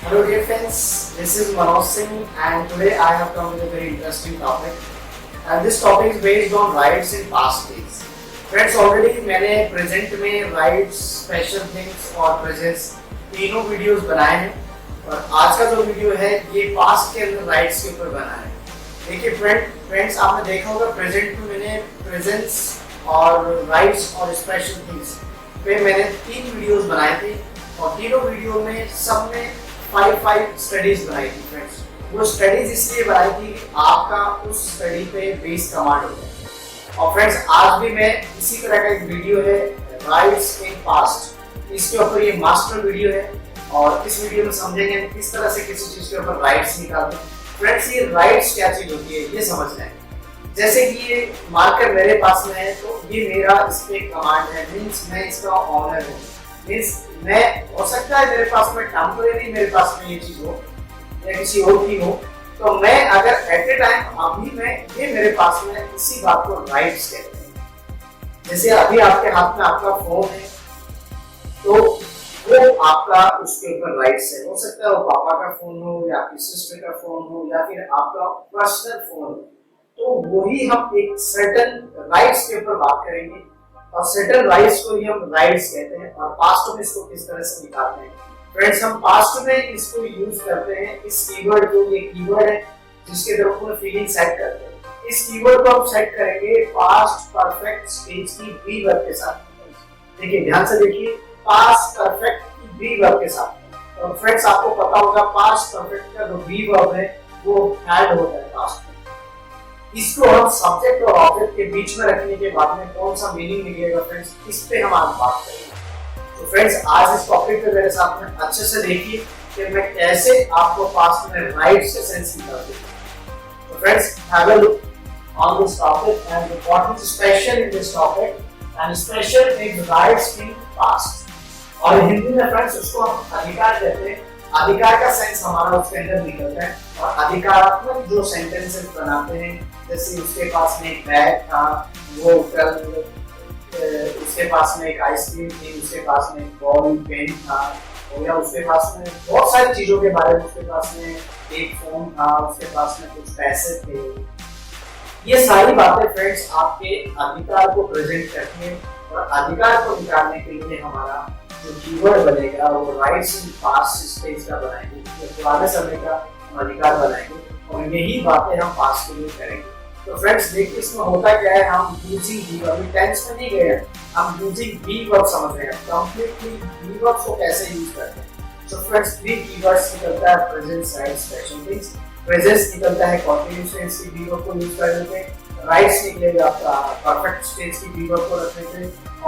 Hello dear friends, this is Manoj Singh and today I have come with a very interesting topic and this topic is based on rights in past days. Friends already मैंने present में rights, special things और presents तीनों videos बनाए हैं और आज का जो वीडियो है ये past के अंदर rights के ऊपर बना है। देखिए फ्रेंड्स आपने देखा होगा present में मैंने presents और rights और special things पे मैंने 3 वीडियोस बनाए थे और तीनों वीडियो में सब में 5 स्टडीज बनाई थी फ्रेंड्स। वो स्टडीज इसलिए बनाई थी कि आपका उस स्टडी पे बेस कमांड हो जाए। और फ्रेंड्स आज भी मैं इसी तरह का एक वीडियो है राइट्स इन पास्ट, इसके ऊपर ये मास्टर वीडियो है और इस वीडियो में समझेंगे किस तरह से किसी चीज के ऊपर राइट्स निकालते हैं। फ्रेंड्स ये राइट्स क्या चीज होती है ये समझना है। जैसे कि ये मार्कर मेरे पास में है तो ये मेरा इस पे कमांड है, मींस मैं इसका ऑनर हूँ, मींस मैं हो सकता है मेरे पास में टेम्परेरी मेरे पास में ये चीज हो या किसी और की हो, तो मैं अगर एट ए टाइम अभी मैं ये मेरे पास में इसी बात को राइट्स कहते हैं। जैसे अभी आपके हाथ में आपका फोन है तो वो आपका उसके ऊपर राइट्स है। हो सकता है वो पापा का फोन हो या आपकी सिस्टर का फोन हो या फिर आपका पर्सनल फोन हो, तो वही हम एक सर्टेन राइट्स के ऊपर बात करेंगे और सर्टेन राइट्स को ही हम राइट्स कहते हैं। और पास्ट में इसको किस तरह से निकालते हैं फ्रेंड्स, हम पास्ट में इसको यूज करते हैं इस कीवर्ड को। ये कीवर्ड है जिसके द्वारा पूरा फीलिंग सेट करते हैं। इस कीवर्ड को हम सेट करेंगे पास्ट परफेक्ट स्टेज की बी वर्ब के साथ। देखिए ध्यान से देखिए, पास्ट परफेक्ट की बी वर्ब के साथ। और फ्रेंड्स आपको पता होगा पास्ट परफेक्ट का जो बी वर्ब है वो हैड होता है पास्ट में। इसको हम सब्जेक्ट और ऑब्जेक्ट के बीच में रखने के बाद में कौन सा मीनिंग निकलेगा फ्रेंड्स, इस पे हम आज बात करेंगे। तो फ्रेंड्स आज इस टॉपिक पे मेरे साथ में अच्छे से देखिए कि मैं कैसे आपको पास्ट में राइट्स के सेंस निकाल दूं। तो friends have a look on this topic and what is special in this topic and special in rights in past. और हिंदी में फ्रेंड्स उसको हम अधिकार कहते हैं। अधिकार का सेंस हमारा उसके अंदर निकलता है और अधिकारात्मक जो सेंटेंसेस बनाते हैं, जैसे उसके पास में एक बैग था, वो कल उसके पास में एक आइसक्रीम थी, उसके पास में एक बॉल पेन था, या उसके पास में बहुत सारी चीजों के बारे में, उसके पास में एक फोन था, उसके पास में कुछ पैसे थे। ये सारी बातें फ्रेंड्स आपके अधिकार को प्रेजेंट करती हैं और अधिकार को निकालने के लिए हमारा जो कीवर्ड बनेगा वो राइट्स इन पास्ट स्टेज का बनाएंगे, पुराने समय का हम अधिकार बनाएंगे और यही बातें हम पास्ट के लिए करेंगे। तो फ्रेंड्स देखिए इसमें होता क्या है, हम यूजिंग बी वर्ब, अभी टेंस में नहीं गए हैं, हम यूजिंग बी वर्ब समझ रहे हैं कंप्लीटली बी वर्ब को कैसे यूज करते हैं। सो फ्रेंड्स 3 कीवर्ड्स निकलता है, present, right, special things. Present निकलता है कंटीन्यूअस टेंस की बी वर्ब को यूज करने पे, राइट्स निकलेगा परफेक्ट टेंस की बी वर्ब को रखने पे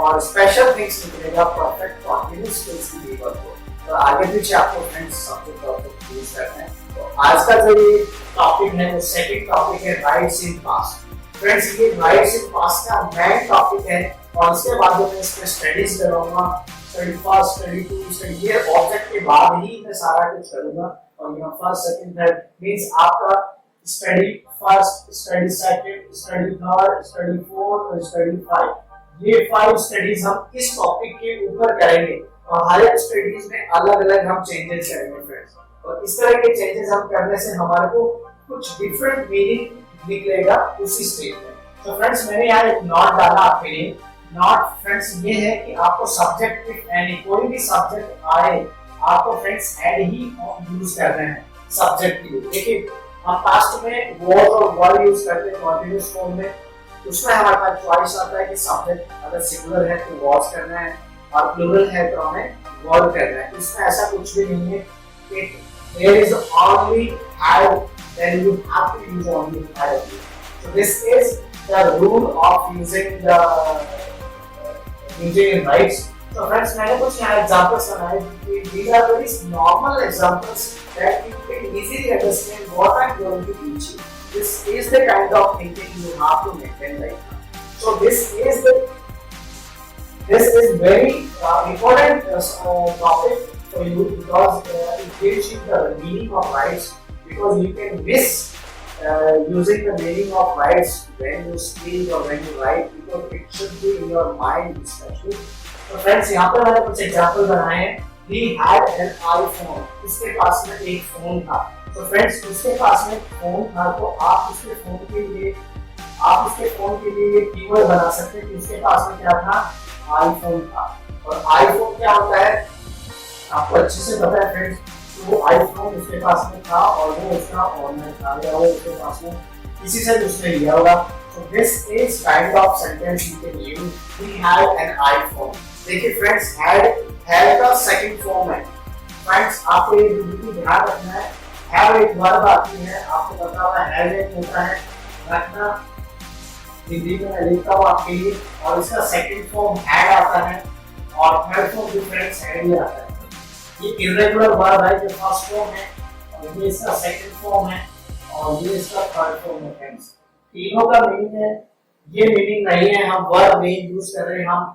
और स्पेशल थिंग्स निकलेगा परफेक्ट कंटीन्यूअस टेंस की बी वर्ब को। तो आगे पीछे आपको फ्रेंड्स सब्जेक्ट ऑब्जेक्ट यूज करना है। तो आज का जो ये टॉपिक है वो सेकंड टॉपिक है राइट्स इन पास्ट। फ्रेंड्स ये राइट्स इन पास्ट का मेन टॉपिक है और इसके बाद मैं इस पे स्टडीज कराऊंगा, study first, study two, study ये ऑब्जेक्ट के बाद ही मैं सारा कुछ करूंगा। और यहाँ फर्स्ट सेकंड थर्ड मींस आपका study first, study second, study third, study fourth और स्टडी 5, ये 5 स्टडीज हम इस टॉपिक के ऊपर करेंगे और हर एक स्टडीज में अलग-अलग हम चेंजेस करेंगे फ्रेंड्स। और इस तरह के चेंजेस हम करने से हमारे को कुछ डिफरेंट मीनिंग निकलेगा उसी स्टेज में। तो फ्रेंड्स मैंने यहाँ एक नॉट डाला आपके लिए। नॉट फ्रेंड्स ये है कि आपको सब्जेक्ट विद एनी, कोई भी सब्जेक्ट आए आपको फ्रेंड्स एड ही यूज करना है सब्जेक्ट के लिए। देखिए हम पास्ट में वॉज और वर यूज करते हैं कंटीन्यूअस फॉर्म में, उसमें हमारे पास चॉइस आता है कि सब्जेक्ट अगर सिंगुलर है तो वॉज करना है और प्लूरल है तो हमें वर करना है। इसमें ऐसा कुछ भी नहीं है कि there is only had, then you have to use only had. So this is the rule of using rights. So friends, मैंने कुछ यहाँ examples बनाए। These are very normal examples that you can easily understand what I'm going to teach you. This is the kind of thinking you have to maintain right now. So this is very important topic for you because it gives you the meaning of rights, because you can miss using the meaning of rights when you speak or when you write, because it should be in your mind especially. तो friends यहाँ पर मैंने कुछ example बनाए हैं he had an iPhone. उसके पास में एक फोन था। तो फ्रेंड्स उसके पास में फोन था, तो आप उसके फोन के लिए कीवर्ड बना सकते हैं कि उसके पास में क्या था, आईफोन था। और आईफोन क्या होता है आपको अच्छे से पता है फ्रेंड्स, तो वो आईफोन उसके पास में था और वो उसका ऑनर था या वो उसके पास में किसी से उसने लिया होगा। So this is kind of sentence you can use. He had an iPhone. देखिए फ्रेंड्स, had का सेकंड फॉर्म है। फ्रेंड्स आपको ये बिल्कुल ध्यान रखना है, have एक वर्ब आती है, आपको पता होगा had एक होता है रखना, हिंदी में मैं लिखता हूँ आपके लिए, और इसका सेकंड फॉर्म had आता है और थर्ड फॉर्म भी फ्रेंड्स had ही आता है। ये इर्रेगुलर वर्ब है जो फर्स्ट फॉर्म है, और ये इसका सेकंड फॉर्म है, और ये इसका थर्ड फॉर्म है। फ्रेंड्स तीनों का मीनिंग है, ये मीनिंग नहीं है हम वर्ब नहीं यूज कर रहे हैं, हम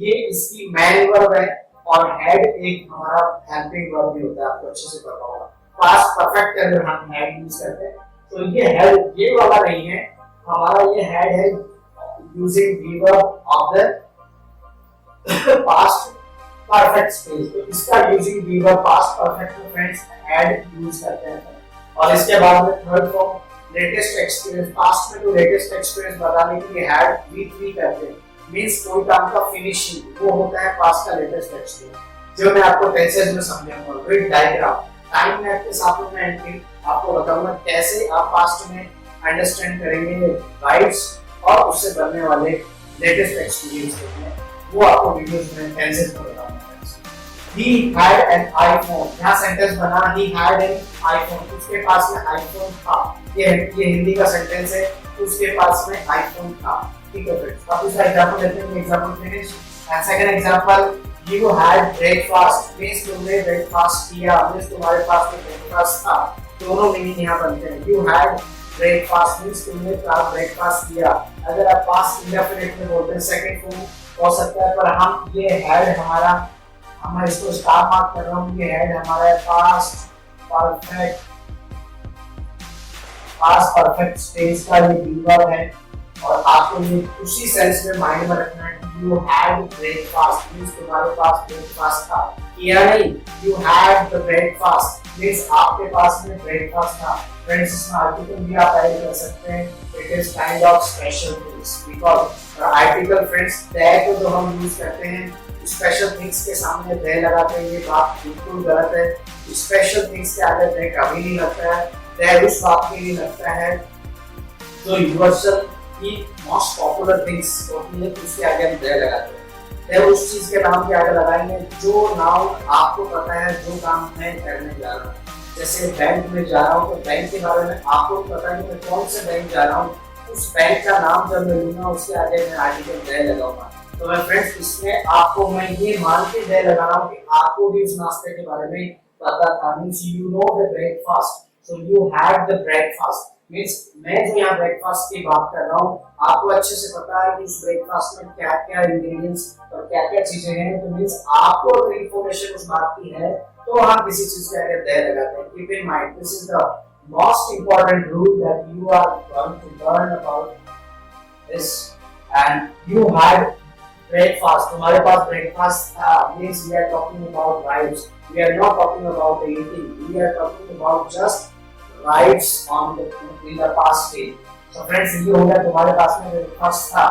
ये इसकी मैन वर्ब है, और हेड एक हमारा हेल्पिंग वर्ब भी होता है, आपको अच्छे से पता होगा। पास्ट परफेक्ट के अंदर हम हेड यूज करते हैं, तो ये हेड ये वाला नहीं है, हमारा ये हेड है using the verb of the past perfect space. तो इसका using the verb past perfect में फ्रेंड्स हेड यूज करते हैं। और इसके बाद में third form latest experience, past में तो लेटेस्ट एक्सपीरियंस बताने के लिए हैड वी करते हैं, मींस कोई काम का फिनिशिंग, वो होता है पास्ट का लेटेस्ट एक्सपीरियंस, जो मैं आपको टेंसेस में समझाऊंगा विद डायग्राम। टाइम में आपके साथ में आपको बताऊंगा कैसे आप पास्ट में अंडरस्टैंड करेंगे राइट्स और उससे बनने वाले लेटेस्ट एक्सपीरियंस को, वो आपको वीडियोस में टेंसेस में बताऊंगा। He had an iPhone, यहाँ सेंटेंस बना he had an iPhone, उसके पास में आईफोन था। ये हिंदी का सेंटेंस है, उसके पास में आईफोन था। ठीक है फ्रेंड्स, अब इसका एग्जांपल लेते हैं, example finish. And second example, you had breakfast, means तुमने ब्रेकफास्ट किया, मींस तुम्हारे पास में ब्रेकफास्ट था। दोनों मीनिंग यहाँ बनते हैं। You had breakfast मींस तुमने ब्रेकफास्ट किया। अगर आप पास्ट इंडेफिनिट में बोलते हैं सेकंड फॉर्म हो सकता है, पर हम ये had हमारा, मैं इसको स्टार मार्क कर रहा हूँ, ये हेड हमारा पास्ट परफेक्ट स्टेज का ये वीवर है, और आपको ये उसी सेंस में माइंड में रखना है कि यू हैड ब्रेकफास्ट मींस तुम्हारे पास ब्रेकफास्ट था, किया नहीं, you had the breakfast means आपके पास में ब्रेकफास्ट था। फ्रेंड्स इसमें आर्टिकल भी आप ऐड कर सकते हैं, it is kind of special things, because article friends that को जो हम यूज करते हैं स्पेशल थिंग्स के सामने दे लगाते हैं, ये बात बिल्कुल गलत है। स्पेशल थिंग्स के आगे दे कभी नहीं लगता है, दे उस बात के लिए लगता है जो यूनिवर्सल की मोस्ट पॉपुलर थिंग्स होती है, उसके आगे हम दे लगाते हैं। दे उस चीज के नाम के आगे लगाएंगे जो नाम आपको पता है, जो काम मैं करने जा रहा हूँ। जैसे बैंक में जा रहा हूँ तो बैंक के बारे में आपको पता है कि मैं कौन से बैंक जा रहा हूँ, उस बैंक का नाम जब मैं लूंगा उसके आगे मैं आर्टिकल दे लगाऊंगा। तो मैं फ्रेंड्स इसमें आपको मैं ये मान के दे लगा रहा हूँ कि आपको भी उस नाश्ते के बारे में पता था, means you know the breakfast, so you had the breakfast means मैं जो यहाँ ब्रेकफास्ट की बात कर रहा हूँ आपको अच्छे से पता है कि उस ब्रेकफास्ट में क्या क्या इंग्रेडिएंट्स और क्या क्या चीजें हैं, तो मींस आपको अगर इंफॉर्मेशन उस बात की है तो हम किसी चीज के आगे दे लगाते हैं। Keep in mind this is the most important rule that you are going to learn about this. And you had breakfast, तुम्हारे पास breakfast था, means we are talking about rights, we are not talking about the eating, we are talking about just rights on the in the past stage. So friends ये हो गया तुम्हारे पास में breakfast था।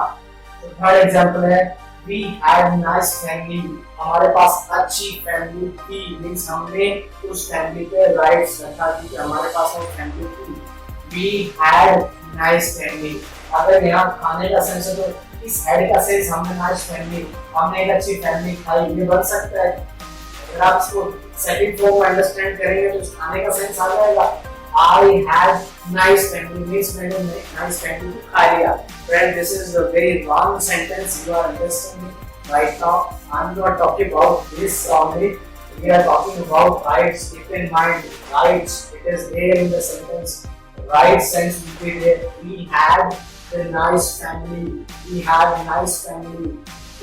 तो third example है we had nice family, हमारे पास अच्छी फैमिली थी, means हमने उस फैमिली पे rights रखा कि हमारे पास वो फैमिली थी। we had nice family, अगर यहाँ खाने का सेंस है तो इस हेड का सेंस हमने नाइस फैमिली, हमने एक अच्छी फैमिली खाई, ये बन सकता है। अगर आप इसको सेकंड फॉर्म में अंडरस्टैंड करेंगे तो खाने का सेंस आ जाएगा। I had nice family means मैंने नाइस फैमिली खा लिया। Friend this is a very wrong sentence you are understanding right now. I am not talking about this only, we are talking about rights. Keep in mind rights, it is there in the sentence, right sense will be there. We had a nice family, we had a nice family.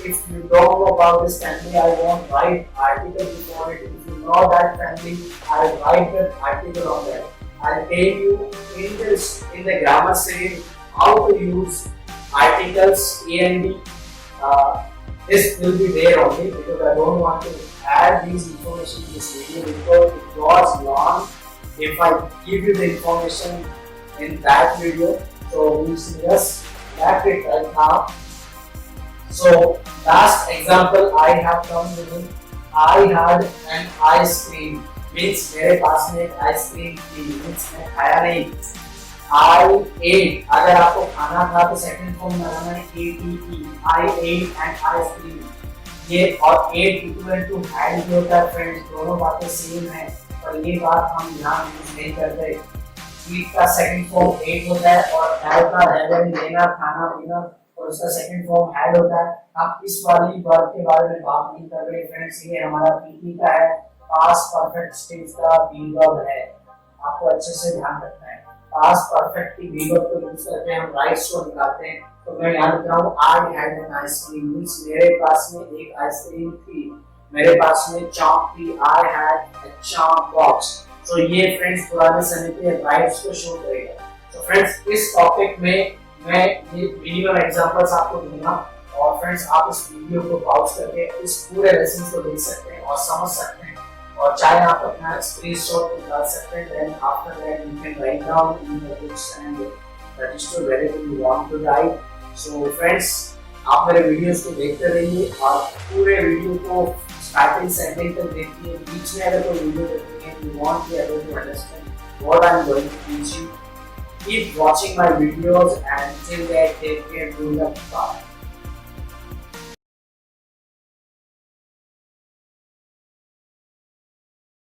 If you don't know about this family, I won't write article before it. If you know that family, I'll write the article on that. I'll tell you in the grammar series how to use articles and this will be there only because I don't want to add these information in this video because it was long if I give you the information in that video. So we just wrap it right now. So last example I have come with, I had an ice cream, means मेरे पास में एक ice cream थी, means मैं खाया नहीं. I ate, अगर आपको खाना था तो सेकंड फॉर्म लगाना है ATE, I ate an ice cream. ये और ate equivalent to had भी होता है फ्रेंड्स, दोनों बातें सेम है पर ये बात हम यहाँ यूज नहीं करते. eat का सेकंड फॉर्म ate होता है और have का हैविंग लेना खाना पीना और उसका सेकंड फॉर्म had होता है. हम इस वाली वर्ब के बारे में बात नहीं कर रहे फ्रेंड्स, ये हमारा PP का है, पास्ट परफेक्ट टेंस का वर्ब है, आपको अच्छे से ध्यान रखना है. पास्ट परफेक्ट की वर्ब को यूज करके हम राइट्स को निकालते हैं. तो मैं याद रख रहा हूँ I had an ice cream, means मेरे पास में एक आइसक्रीम थी, मेरे पास में चॉक थी, I had a chalk box. तो ये फ्रेंड्स पुराने समय के राइट्स को शो करेगा. तो फ्रेंड्स इस टॉपिक में मैं ये मिनिमम एग्जांपल्स आपको दूंगा और फ्रेंड्स आप इस वीडियो को पॉज करके इस पूरे लेसन को देख सकते हैं और समझ सकते हैं और चाहे आप अपना स्क्रीनशॉट निकाल सकते हैं. Then after that you can write down in the books and register wherever you want to write. So friends आप मेरे वीडियोस को देखते रहिए और पूरे वीडियो को स्टार्टिंग से एंडिंग तक देखिए. बीच में अगर कोई वीडियो देखते हैं you want to be able to understand what I'm going to teach you, keep watching my videos and till that take care, do the part.